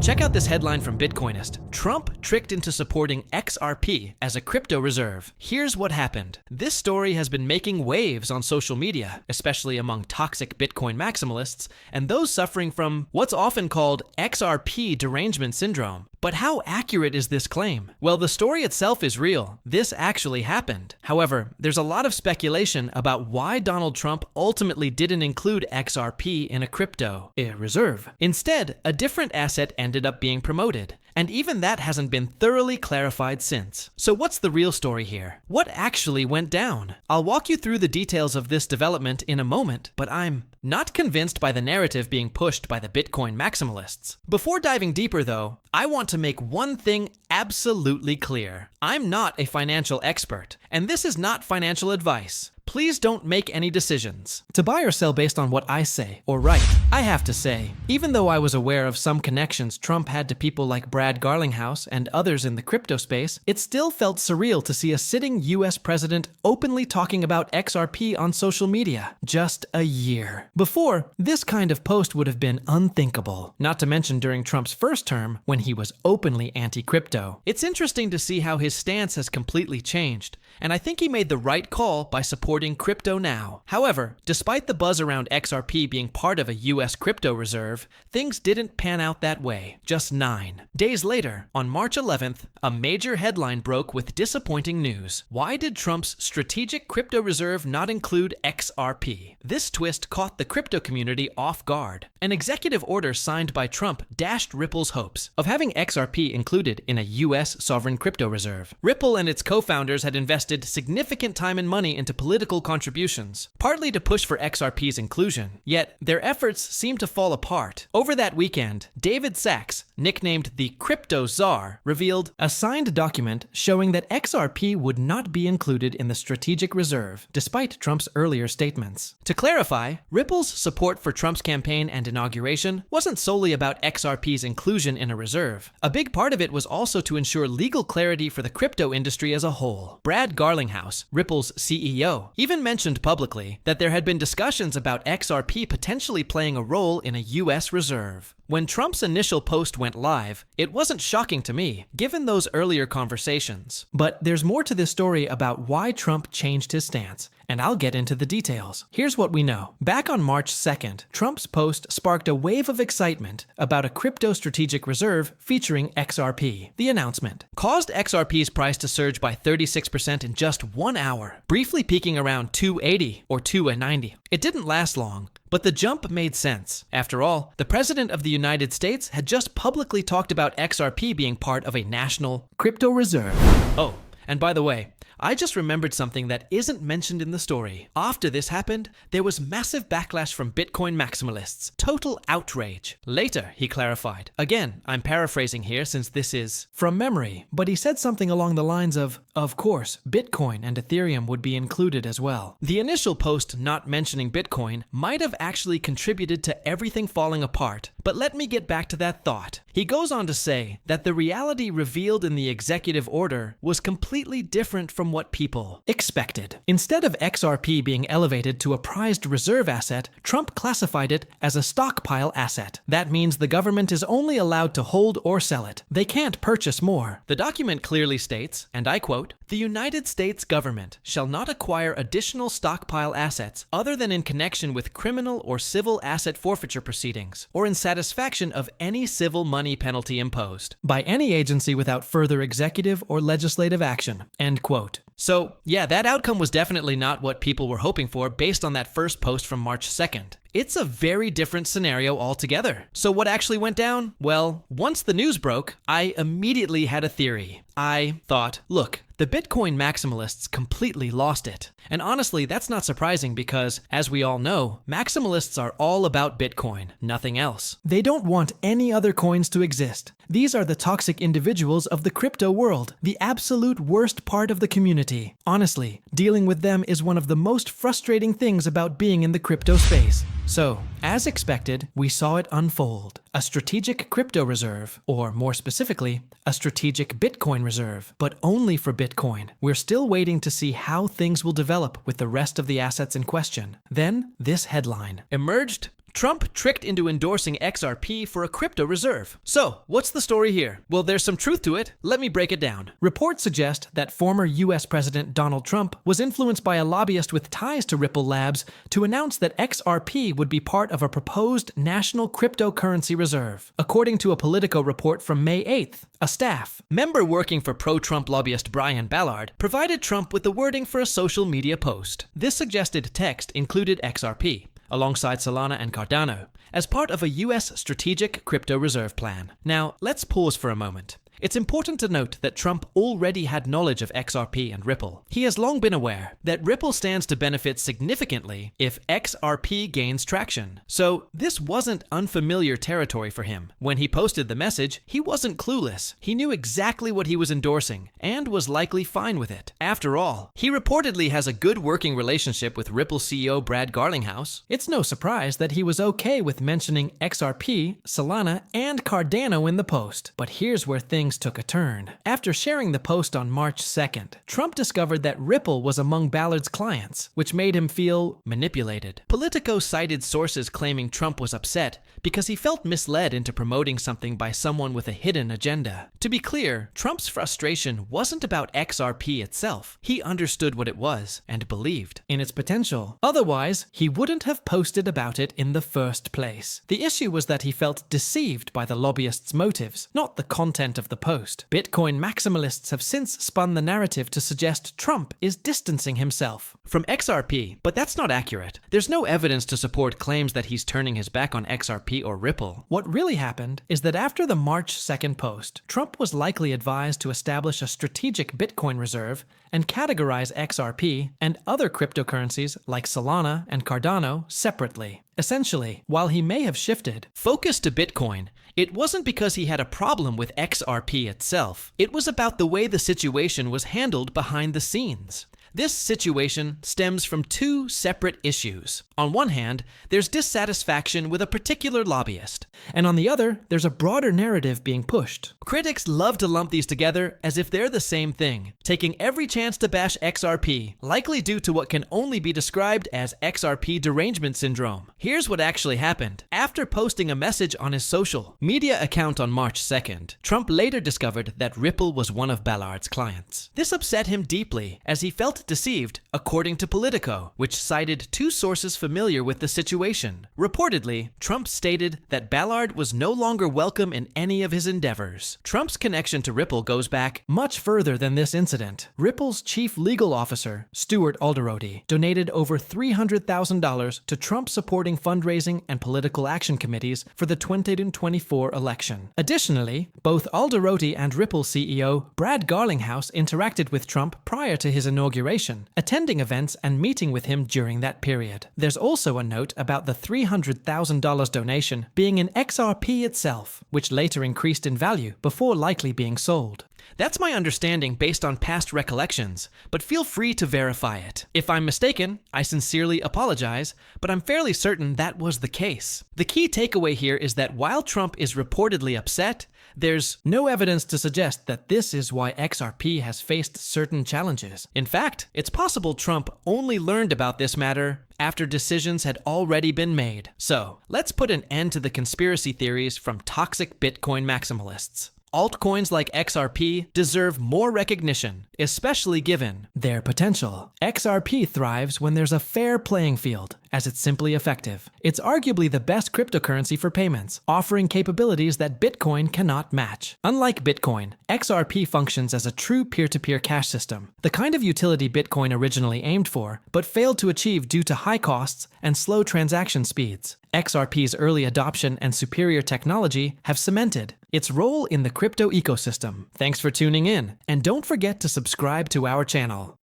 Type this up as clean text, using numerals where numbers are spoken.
Check out this headline from Bitcoinist. Trump tricked into supporting XRP as a crypto reserve. Here's what happened. This story has been making waves on social media, especially among toxic Bitcoin maximalists and those suffering from what's often called XRP derangement syndrome. But how accurate is this claim? Well, the story itself is real. This actually happened. However, there's a lot of speculation about why Donald Trump ultimately didn't include XRP in a crypto reserve. Instead, a different asset ended up being promoted. And even that hasn't been thoroughly clarified since. So what's the real story here? What actually went down? I'll walk you through the details of this development in a moment, but I'm not convinced by the narrative being pushed by the Bitcoin maximalists. Before diving deeper though, I want to make one thing absolutely clear. I'm not a financial expert, and this is not financial advice. Please don't make any decisions to buy or sell based on what I say or write. I have to say, even though I was aware of some connections Trump had to people like Brad Garlinghouse and others in the crypto space, it still felt surreal to see a sitting US president openly talking about XRP on social media. Just a year. Before, this kind of post would have been unthinkable, not to mention during Trump's first term when he was openly anti-crypto. It's interesting to see how his stance has completely changed, and I think he made the right call by supporting crypto now. However, despite the buzz around XRP being part of a US crypto reserve, things didn't pan out that way. Just 9 days later, on March 11th, a major headline broke with disappointing news. Why did Trump's strategic crypto reserve not include XRP? This twist caught the crypto community off guard. An executive order signed by Trump dashed Ripple's hopes of having XRP included in a US sovereign crypto reserve. Ripple and its co-founders had invested significant time and money into political contributions, partly to push for XRP's inclusion. Yet, their efforts seemed to fall apart. Over that weekend, David Sachs, nicknamed the Crypto Czar, revealed a signed document showing that XRP would not be included in the strategic reserve, despite Trump's earlier statements. To clarify, Ripple's support for Trump's campaign and inauguration wasn't solely about XRP's inclusion in a reserve. A big part of it was also to ensure legal clarity for the crypto industry as a whole. Brad Garlinghouse, Ripple's CEO, even mentioned publicly that there had been discussions about XRP potentially playing a role in a US reserve. When Trump's initial post went live, it wasn't shocking to me, given those earlier conversations. But there's more to this story about why Trump changed his stance, and I'll get into the details. Here's what we know. Back on March 2nd, Trump's post sparked a wave of excitement about a crypto strategic reserve featuring XRP. The announcement caused XRP's price to surge by 36% in just 1 hour, briefly peaking around $2.80 or $2.90. It didn't last long, but the jump made sense. After all, the President of the United States had just publicly talked about XRP being part of a national crypto reserve. Oh, and by the way, I just remembered something that isn't mentioned in the story. After this happened, there was massive backlash from Bitcoin maximalists. Total outrage. Later, he clarified. Again, I'm paraphrasing here since this is from memory, but he said something along the lines of course, Bitcoin and Ethereum would be included as well. The initial post not mentioning Bitcoin might have actually contributed to everything falling apart, but let me get back to that thought. He goes on to say that the reality revealed in the executive order was completely different from what people expected. Instead of XRP being elevated to a prized reserve asset, Trump classified it as a stockpile asset. That means the government is only allowed to hold or sell it. They can't purchase more. The document clearly states, and I quote, "The United States government shall not acquire additional stockpile assets other than in connection with criminal or civil asset forfeiture proceedings, or in satisfaction of any civil money penalty imposed by any agency without further executive or legislative action." End quote. So, yeah, that outcome was definitely not what people were hoping for based on that first post from March 2nd. It's a very different scenario altogether. So what actually went down? Well, once the news broke, I immediately had a theory. I thought, look, the Bitcoin maximalists completely lost it. And honestly, that's not surprising because, as we all know, maximalists are all about Bitcoin, nothing else. They don't want any other coins to exist. These are the toxic individuals of the crypto world, the absolute worst part of the community. Honestly, dealing with them is one of the most frustrating things about being in the crypto space. So, as expected, we saw it unfold. A strategic crypto reserve, or more specifically, a strategic Bitcoin reserve, but only for Bitcoin. We're still waiting to see how things will develop with the rest of the assets in question. Then, this headline emerged. Trump tricked into endorsing XRP for a crypto reserve. So, what's the story here? Well, there's some truth to it. Let me break it down. Reports suggest that former US President Donald Trump was influenced by a lobbyist with ties to Ripple Labs to announce that XRP would be part of a proposed national cryptocurrency reserve. According to a Politico report from May 8th, a staff member working for pro-Trump lobbyist Brian Ballard provided Trump with the wording for a social media post. This suggested text included XRP, alongside Solana and Cardano, as part of a US strategic crypto reserve plan. Now, let's pause for a moment. It's important to note that Trump already had knowledge of XRP and Ripple. He has long been aware that Ripple stands to benefit significantly if XRP gains traction. So this wasn't unfamiliar territory for him. When he posted the message, he wasn't clueless. He knew exactly what he was endorsing and was likely fine with it. After all, he reportedly has a good working relationship with Ripple CEO Brad Garlinghouse. It's no surprise that he was okay with mentioning XRP, Solana, and Cardano in the post. But here's where things took a turn. After sharing the post on March 2nd, Trump discovered that Ripple was among Ballard's clients, which made him feel manipulated. Politico cited sources claiming Trump was upset because he felt misled into promoting something by someone with a hidden agenda. To be clear, Trump's frustration wasn't about XRP itself. He understood what it was and believed in its potential. Otherwise, he wouldn't have posted about it in the first place. The issue was that he felt deceived by the lobbyist's motives, not the content of the post. Bitcoin maximalists have since spun the narrative to suggest Trump is distancing himself from XRP, but that's not accurate. There's no evidence to support claims that he's turning his back on XRP or Ripple. What really happened is that after the March 2nd post, Trump was likely advised to establish a strategic Bitcoin reserve and categorize XRP and other cryptocurrencies like Solana and Cardano separately. Essentially, while he may have shifted focus to Bitcoin, it wasn't because he had a problem with XRP itself. It was about the way the situation was handled behind the scenes. This situation stems from two separate issues. On one hand, there's dissatisfaction with a particular lobbyist, and on the other, there's a broader narrative being pushed. Critics love to lump these together as if they're the same thing, taking every chance to bash XRP, likely due to what can only be described as XRP derangement syndrome. Here's what actually happened. After posting a message on his social media account on March 2nd, Trump later discovered that Ripple was one of Ballard's clients. This upset him deeply, as he felt deceived, according to Politico, which cited two sources familiar with the situation. Reportedly, Trump stated that Ballard was no longer welcome in any of his endeavors. Trump's connection to Ripple goes back much further than this incident. Ripple's chief legal officer, Stuart Alderoty, donated over $300,000 to Trump-supporting fundraising and political action committees for the 2024 election. Additionally, both Alderoty and Ripple CEO Brad Garlinghouse interacted with Trump prior to his inauguration, attending events and meeting with him during that period. There's also a note about the $300,000 donation being in XRP itself, which later increased in value before likely being sold. That's my understanding based on past recollections, but feel free to verify it. If I'm mistaken, I sincerely apologize, but I'm fairly certain that was the case. The key takeaway here is that while Trump is reportedly upset, there's no evidence to suggest that this is why XRP has faced certain challenges. In fact, it's possible Trump only learned about this matter after decisions had already been made. So, let's put an end to the conspiracy theories from toxic Bitcoin maximalists. Altcoins like XRP deserve more recognition, especially given their potential. XRP thrives when there's a fair playing field, as it's simply effective. It's arguably the best cryptocurrency for payments, offering capabilities that Bitcoin cannot match. Unlike Bitcoin, XRP functions as a true peer-to-peer cash system, the kind of utility Bitcoin originally aimed for, but failed to achieve due to high costs and slow transaction speeds. XRP's early adoption and superior technology have cemented its role in the crypto ecosystem. Thanks for tuning in, and don't forget to subscribe to our channel.